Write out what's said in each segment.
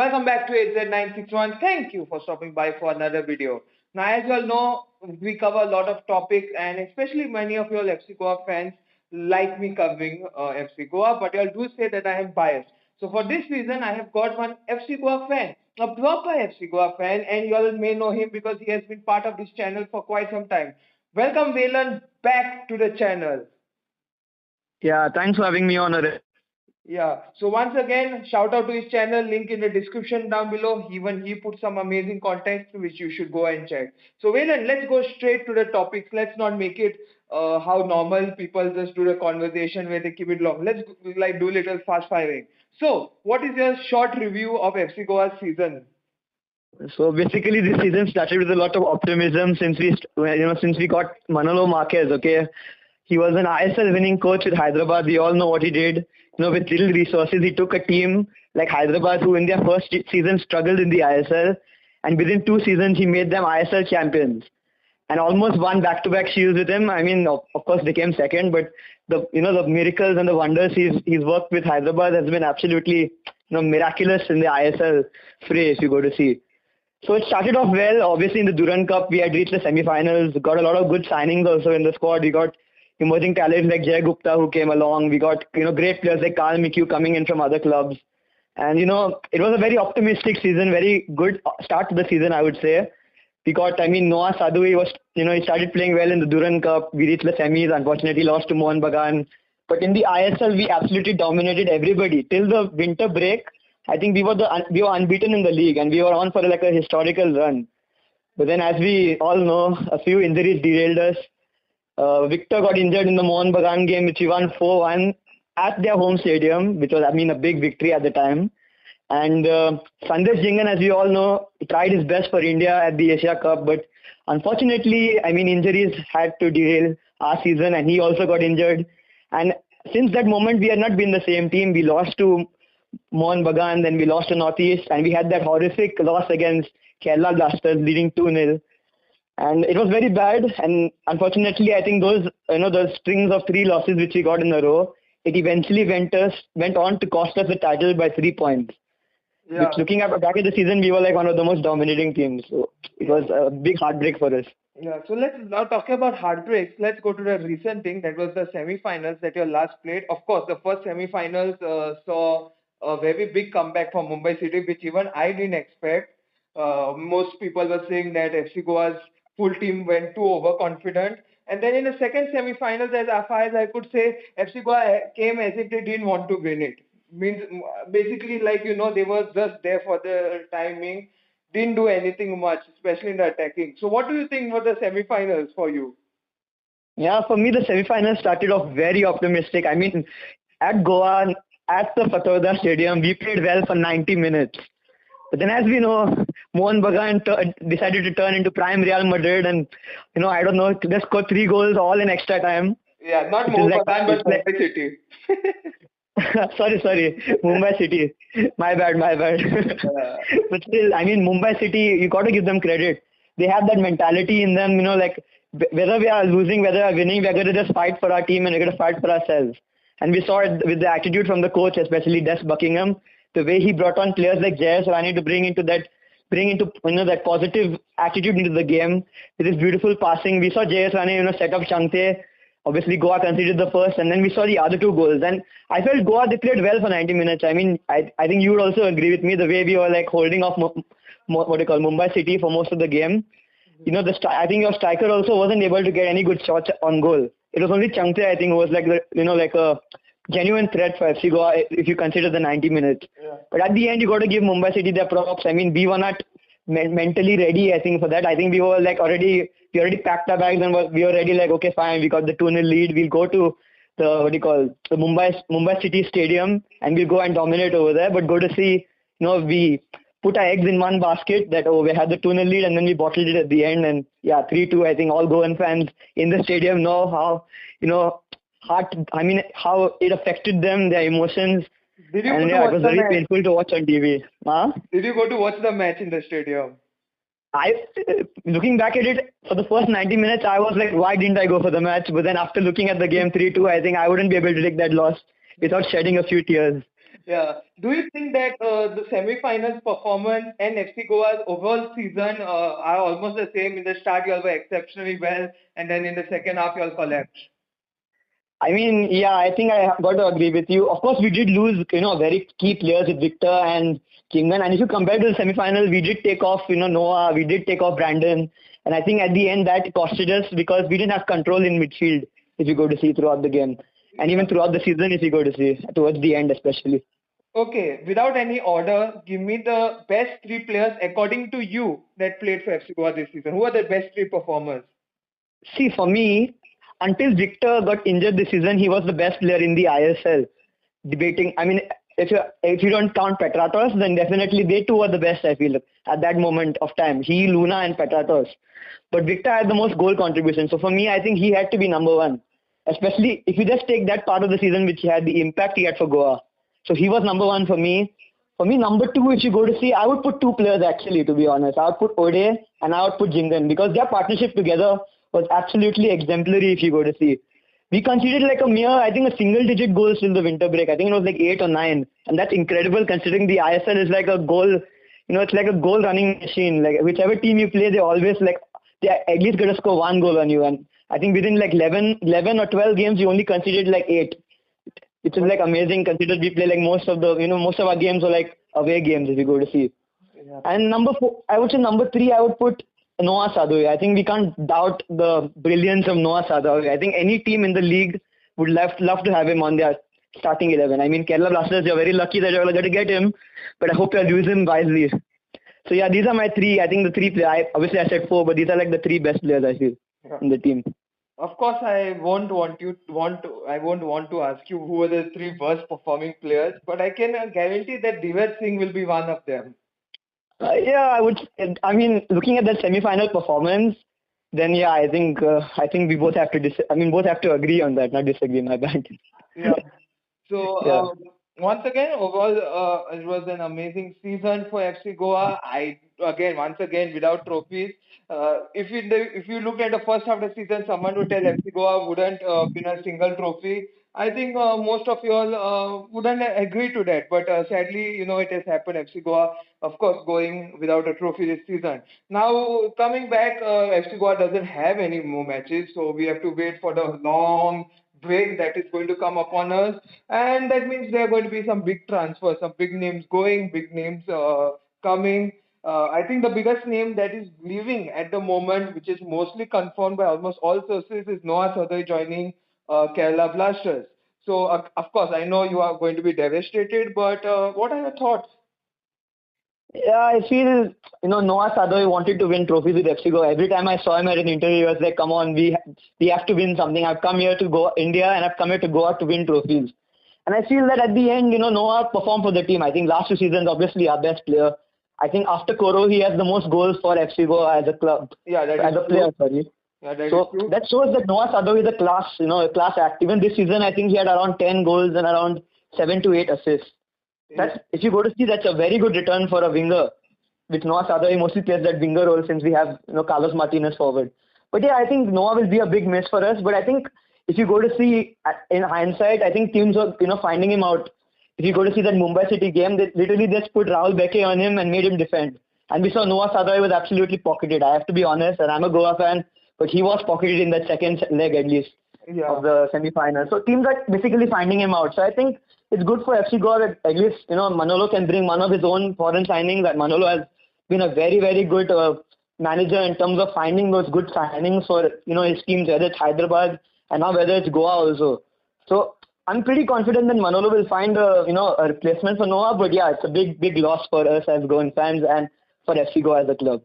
welcome back to AZ961. Thank you for stopping by for another video. Now, as you all know, we cover a lot of topics, and especially many of you all FC Goa fans like me covering FC Goa, but you all do say that I am biased. So, for this reason, I have got one FC Goa fan, a proper FC Goa fan, and you all may know him because he has been part of this channel for quite some time. Welcome, Velan, back to the channel. Yeah, thanks for having me on. Yeah. So once again, shout out to his channel, link in the description down below. Even he put some amazing content which you should go and check. So Velan, let's go straight to the topics. Let's not make it how normal people just do the conversation where they keep it long. Let's like do little fast firing. So, what is your short review of FC Goa's season? So basically, this season started with a lot of optimism since we got Manolo Marquez. Okay, he was an ISL winning coach with Hyderabad. We all know what he did. With little resources, he took a team like Hyderabad, who in their first season struggled in the ISL, and within 2 seasons, he made them ISL champions and almost won back-to-back shields with him. I mean, of course, they came second, but the miracles and the wonders he's worked with Hyderabad has been absolutely miraculous in the ISL fray. If you go to see. So it started off well. Obviously, in the Durand Cup, we had reached the semi-finals. Got a lot of good signings also in the squad. We got emerging talents like Jay Gupta who came along. We got great players like Carl McHugh coming in from other clubs. And it was a very optimistic season, very good start to the season, I would say. We got, Noah Sadhu, he started playing well in the Durand Cup. We reached the semis. Unfortunately, lost to Mohan Bagan. But in the ISL, we absolutely dominated everybody till the winter break. I think we were unbeaten in the league, and we were on for like a historical run. But then, as we all know, a few injuries derailed us. Victor got injured in the Mohan Bagan game, which we won 4-1 at their home stadium, which was, a big victory at the time. And Sandesh Jingan, as we all know, tried his best for India at the Asia Cup, but unfortunately, injuries had to derail our season, and he also got injured. And since that moment, we had not been the same team. We lost to Mohan Bagan, then we lost to Northeast, and we had that horrific loss against Kerala Blasters, leading 2-0. And it was very bad. And unfortunately, I think those strings of 3 losses which we got in a row, it eventually went on to cost us the title by 3 points. Yeah. Which, looking back at the season, we were like one of the most dominating teams. So it was a big heartbreak for us. Yeah, so let's now talk about heartbreaks. Let's go to the recent thing that was the semi-finals that you last played. Of course, the first semi-finals saw a very big comeback from Mumbai City, which even I didn't expect. Most people were saying that FC Goa's full team went too overconfident. And then in the second semi-finals, as far as I could say, FC Goa came as if they didn't want to win it. Means basically like they were just there for the timing, didn't do anything much, especially in the attacking. So what do you think were the semi-finals for you? Yeah, for me, the semi-finals started off very optimistic. At Goa, at the Fatorda Stadium, we played well for 90 minutes. But then, as we know, Mohan Bagan decided to turn into prime Real Madrid, and I don't know, just scored 3 goals all in extra time. Yeah, not Mohan Bagan, but Mumbai City. sorry, Mumbai City. My bad. Yeah. But still, Mumbai City, you got to give them credit. They have that mentality in them, like whether we are losing, whether we are winning, we're going to just fight for our team and we're going to fight for ourselves. And we saw it with the attitude from the coach, especially Des Buckingham, the way he brought on players like Jayas Rani to bring into that positive attitude into the game with his beautiful passing. We saw Jayas Rani, set up Changte. Obviously, Goa conceded the first, and then we saw the other 2 goals. And I felt Goa, they played well for 90 minutes. I think you would also agree with me the way we were like holding off Mumbai City for most of the game. I think your striker also wasn't able to get any good shots on goal. It was only Changte, I think, who was like a genuine threat for FC Goa if you consider the 90 minutes. Yeah. But at the end, you got to give Mumbai City their props. We were not mentally ready, I think, for that. I think we were like already packed our bags and we were ready, like, okay, fine, we got the 2-0 lead. We'll go to the Mumbai City Stadium and we'll go and dominate over there. But go to see, we put our eggs in one basket that, we had the 2-0 lead and then we bottled it at the end. And yeah, 3-2, I think all Goan fans in the stadium know how, how it affected them, their emotions. Did you it was very painful to watch on TV. Did you go to watch the match in the stadium? Looking back at it, for the first 90 minutes, I was like, why didn't I go for the match? But then after looking at the game 3-2, I think I wouldn't be able to take that loss without shedding a few tears. Yeah. Do you think that the semi-finals performance and FC Goa's overall season are almost the same? In the start, you all were exceptionally well, and then in the second half, you all collapsed. I mean, yeah, I think I got to agree with you. Of course, we did lose, very key players with Victor and Kingman. And if you compare to the semi-final, we did take off, Noah, we did take off Brandon. And I think at the end that costed us because we didn't have control in midfield, if you go to see throughout the game. And Yeah. even throughout the season, if you go to see, towards the end especially. Okay. Without any order, give me the best three players according to you that played for FC Goa this season. Who are the best three performers? See, for me, until Victor got injured this season, he was the best player in the ISL. Debating, I mean, if you don't count Petratos, then definitely they two were the best. I feel at that moment of time, he, Luna, and Petratos. But Victor had the most goal contribution. So for me, I think he had to be number one. Especially if you just take that part of the season which he had the impact he had for Goa. So he was number one for me. For me, number two, if you go to see, I would put two players actually, to be honest. I would put Ode and I would put Jingan because their partnership together was absolutely exemplary if you go to see. We conceded like a mere, I think, a single digit goals till the winter break. I think it was like 8 or 9. And that's incredible considering the ISL is like a goal, it's like a goal running machine. Like whichever team you play, they always like, they at least going to score one goal on you. And I think within like 11 or 12 games, you only conceded like 8, which is like amazing considering we play like most of our games are like away games if you go to see. Yeah. And number four, I would say number three, I would put Noah Sadoi. I think we can't doubt the brilliance of Noah Sadoi. I think any team in the league would love to have him on their starting 11. I mean, Kerala Blasters, you're very lucky that you're going to get him, but I hope you use him wisely. So yeah, these are my three. I think the three players. Obviously, I said four, but these are like the three best players I feel Yeah. in the team. Of course, I won't want to ask you who are the three worst performing players, but I can guarantee that Divet Singh will be one of them. Yeah, I would. I mean, looking at that semi-final performance, then yeah, I think we both have to. Both have to agree on that, not disagree. My bad. Yeah. So Yeah. once again, overall, it was an amazing season for FC Goa. Once again, without trophies. If you look at the first half of the season, someone would tell FC Goa wouldn't win a single trophy. I think most of you all wouldn't agree to that, but sadly, it has happened. FC Goa, of course, going without a trophy this season. Now coming back, FC Goa doesn't have any more matches, so we have to wait for the long break that is going to come upon us, and that means there are going to be some big transfers, some big names going, big names coming. I think the biggest name that is leaving at the moment, which is mostly confirmed by almost all sources, is Noah Sadai joining Kerala Blasters. So, of course, I know you are going to be devastated, but what are your thoughts? Yeah, I feel Noah Sadoi wanted to win trophies with FC Goa. Every time I saw him at an interview, he was like, "Come on, we have to win something. I've come here to go India, and I've come here to go out to win trophies." And I feel that at the end, Noah performed for the team. I think last 2 seasons, obviously our best player. I think after Koro, he has the most goals for FC Goa as a club, Yeah, that is as a true. player. Sorry. Yeah, that is So true. that shows that Noah Sadoi is a class act. Even this season, I think he had around 10 goals and around 7 to 8 assists. Yeah. That's if you go to see, that's a very good return for a winger. With Noah Sadai, he mostly plays that winger role since we have Carlos Martinez forward. But yeah, I think Noah will be a big miss for us. But I think if you go to see in hindsight, I think teams are finding him out. If you go to see that Mumbai City game, they literally just put Rahul Beke on him and made him defend. And we saw Noah Sadai was absolutely pocketed. I have to be honest, and I'm a Goa fan, but he was pocketed in that second leg at least Yeah. of the semi-final. So teams are basically finding him out. So I think it's good for FC Goa that at least Manolo can bring one of his own foreign signings. That Manolo has been a very very good manager in terms of finding those good signings for his teams, whether it's Hyderabad and now whether it's Goa also. So I'm pretty confident that Manolo will find a replacement for Noah. But yeah, it's a big loss for us as Goan fans and for FC Goa as a club.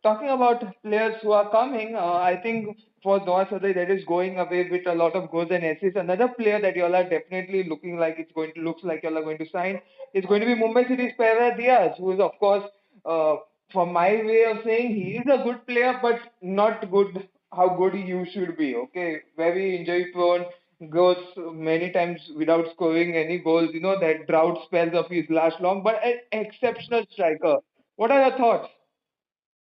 Talking about players who are coming, I think for Noah Sadai that is going away with a lot of goals and assists. Another player that you all are definitely looks like you all are going to sign is going to be Mumbai City's Pereira Diaz, who is of course, uh, from my way of saying, he is a good player, but not good how good you should be. Okay, very injury prone, goes many times without scoring any goals. That drought spells of his last long, but an exceptional striker. What are your thoughts?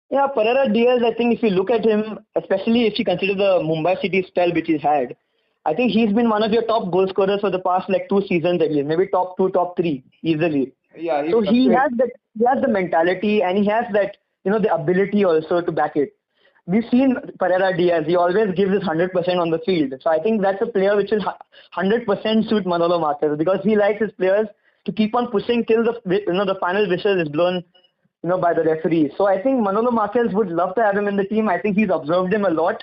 Yeah, Pereira Diaz, I think if you look at him, especially if you consider the Mumbai City spell which he's had, I think he's been one of your top goal scorers for the past like 2 seasons at least, maybe top two, top three easily. Yeah, he So fluctuates. he has the mentality and he has that the ability also to back it. We've seen Pereira Diaz; he always gives his 100% on the field. So I think that's a player which will 100% suit Manolo Marquez because he likes his players to keep on pushing till the final whistle is blown by the referee. So I think Manolo Marquez would love to have him in the team. I think he's observed him a lot,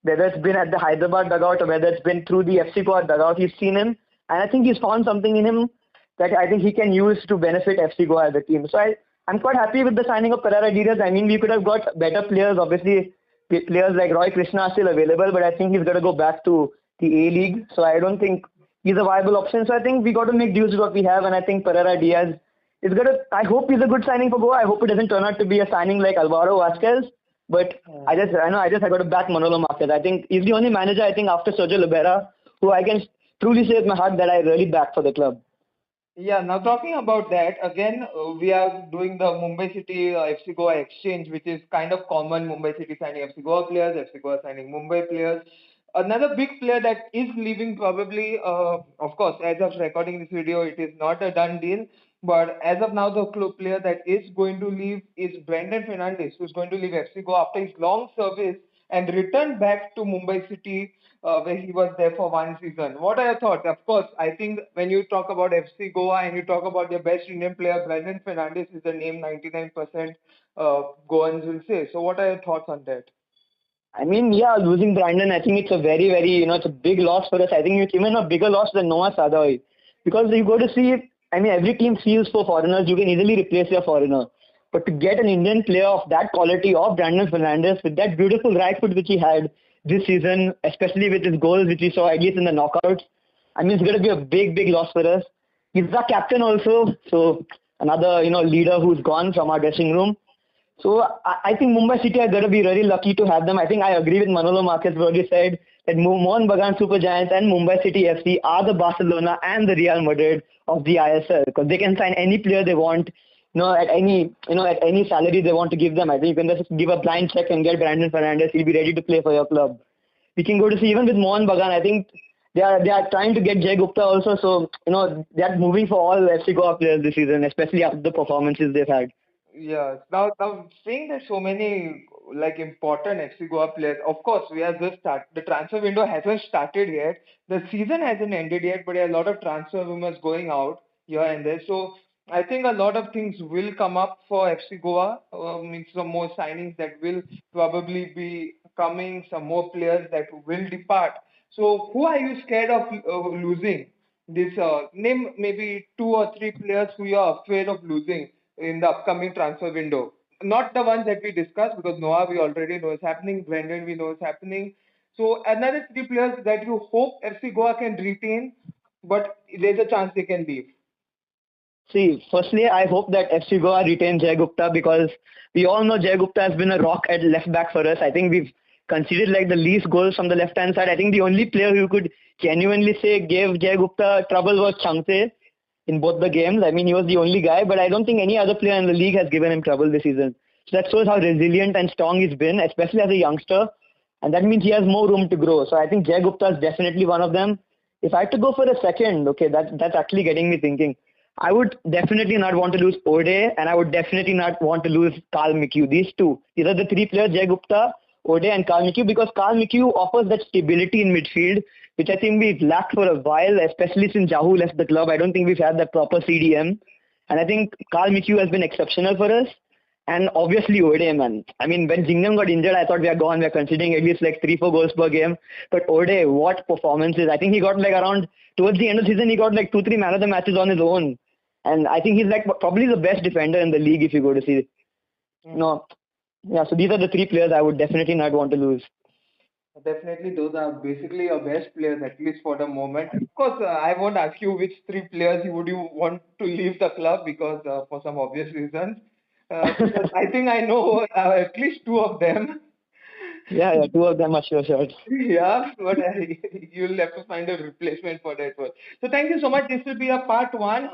whether it's been at the Hyderabad dugout or whether it's been through the FC Goa dugout. He's seen him, and I think he's found something in him that I think he can use to benefit FC Goa as a team. So I'm quite happy with the signing of Pereira Diaz. I mean, we could have got better players. Obviously, players like Roy Krishna are still available, but I think he's got to go back to the A League. So I don't think he's a viable option. So I think we got to make do with what we have, and I think Pereira Diaz is gonna. I hope he's a good signing for Goa. I hope it doesn't turn out to be a signing like Alvaro Vasquez. But I got to back Manolo Marquez. I think he's the only manager I think after Sergio Libera who I can truly say with my heart that I really back for the club. Yeah, now talking about that, again, we are doing the Mumbai City FC Goa exchange, which is kind of common. Mumbai City signing FC Goa players, FC Goa signing Mumbai players. Another big player that is leaving probably, of course, as of recording this video, it is not a done deal. But as of now, the club player that is going to leave is Brendan Fernandes, who's going to leave FC Goa after his long service and return back to Mumbai City where he was there for one season. What are your thoughts? Of course, I think when you talk about FC Goa and you talk about their best Indian player, Brendan Fernandes is the name 99% Goans will say. So, what are your thoughts on that? I mean, yeah, losing Brandon, I think it's a very, very, it's a big loss for us. I think it's even a bigger loss than Noah Sadoi. Because you go to see, I mean, every team feels for foreigners. You can easily replace your foreigner. But to get an Indian player of that quality, of Brandon Fernandes, with that beautiful right foot which he had this season, especially with his goals which we saw at least in the knockouts, I mean, it's going to be a big, big loss for us. He's our captain also, so another, leader who's gone from our dressing room. So I think Mumbai City are going to be really lucky to have them. I think I agree with Manolo Marquez what he said that Mohun Bagan Super Giants and Mumbai City FC are the Barcelona and the Real Madrid of the ISL because they can sign any player they want, at any salary they want to give them. I think you can just give a blind check and get Brandon Fernandes. He'll be ready to play for your club. We can go to see even with Mohun Bagan. I think they are trying to get Jay Gupta also. So they are moving for all FC Goa players this season, especially after the performances they've had. Yeah. Now seeing that so many like important FC Goa players, of course, we are just start. The transfer window hasn't started yet. The season hasn't ended yet, but there are a lot of transfer rumors going out here and there. So I think a lot of things will come up for FC Goa. Means some more signings that will probably be coming, some more players that will depart. So who are you scared of losing? This name maybe two or three players who you are afraid of losing in the upcoming transfer window. Not the ones that we discussed because Noah we already know is happening, Brendan we know is happening. So another three players that you hope FC Goa can retain, but there's a chance they can leave. See, firstly, I hope that FC Goa retains Jay Gupta because we all know Jay Gupta has been a rock at left back for us. I think we've conceded like the least goals from the left hand side. I think the only player who could genuinely say gave Jay Gupta trouble was Chamse in both the games. I mean, he was the only guy, but I don't think any other player in the league has given him trouble this season. So that shows how resilient and strong he's been, especially as a youngster. And that means he has more room to grow. So I think Jay Gupta is definitely one of them. If I had to go for a second, okay, that's actually getting me thinking. I would definitely not want to lose Ode, and I would definitely not want to lose Carl McHugh. These are the three players: Jay Gupta, Ode, and Carl McHugh. Because Carl McHugh offers that stability in midfield, which I think we've lacked for a while, especially since Jahu left the club. I don't think we've had that proper CDM, and I think Carl McHugh has been exceptional for us. And obviously Ode, man. I mean, when Jingham got injured, I thought we are gone. We are considering at least like 3-4 goals per game. But Ode, what performances! I think he got like around towards the end of the season, he got like 2-3 man of the matches on his own. And I think he's like probably the best defender in the league if you go to see. No, yeah. So these are the three players I would definitely not want to lose. Definitely, those are basically your best players, at least for the moment. Of course, I won't ask you which three players would you want to leave the club because for some obvious reasons. Because I think I know at least two of them. Yeah, two of them are sure shots. Yeah, but you'll have to find a replacement for that one. So thank you so much. This will be a part one.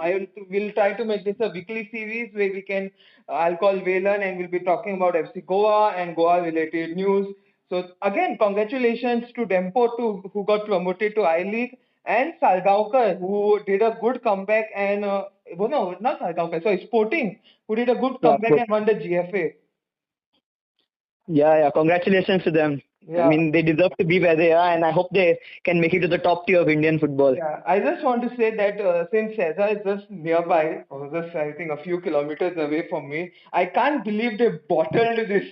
Will try to make this a weekly series where we can. I'll call Velan and we'll be talking about FC Goa and Goa related news. So again, congratulations to Dempo to who got promoted to I League and Salgaonkar who did a good comeback and well, no, not Salgaonkar, sorry, Sporting who did a good Yeah, comeback and won the GFA. yeah. Congratulations to them. I Yeah. mean, they deserve to be where they are, and I hope they can make it to the top tier of Indian football. Yeah, I just want to say that since Cesar is just nearby, or just I think a few kilometers away from me, I can't believe they bottled this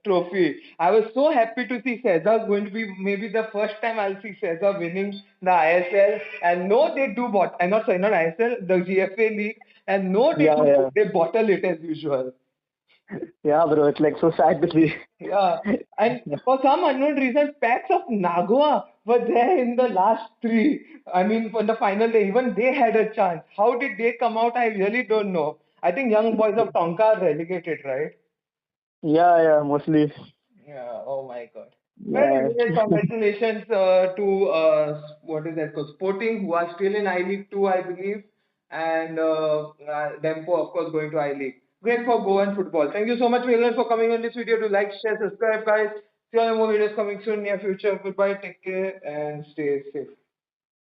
trophy. I was so happy to see Cesar going to be maybe the first time I'll see Cesar winning the ISL. And no, they do not sorry, not ISL, the GFA league. And no, Yeah, yeah, they bottle it as usual. yeah, bro. It's like so sad to see. Yeah, and for some unknown reason, packs of Nagoa were there in the last three. I mean, for the final day, even they had a chance. How did they come out? I really don't know. I think young boys of Tonka are relegated, right? Yeah, yeah, mostly. Yeah. Oh my God. Well, Yeah, anyway, congratulations to what is that called? Sporting, who are still in I League Two, I believe, and Dempo, of course, going to I League. Great for Goan football. Thank you so much, Milan, for coming on this video. To like, share, subscribe, guys. See you on more videos coming soon, near future. Goodbye, take care, and stay safe.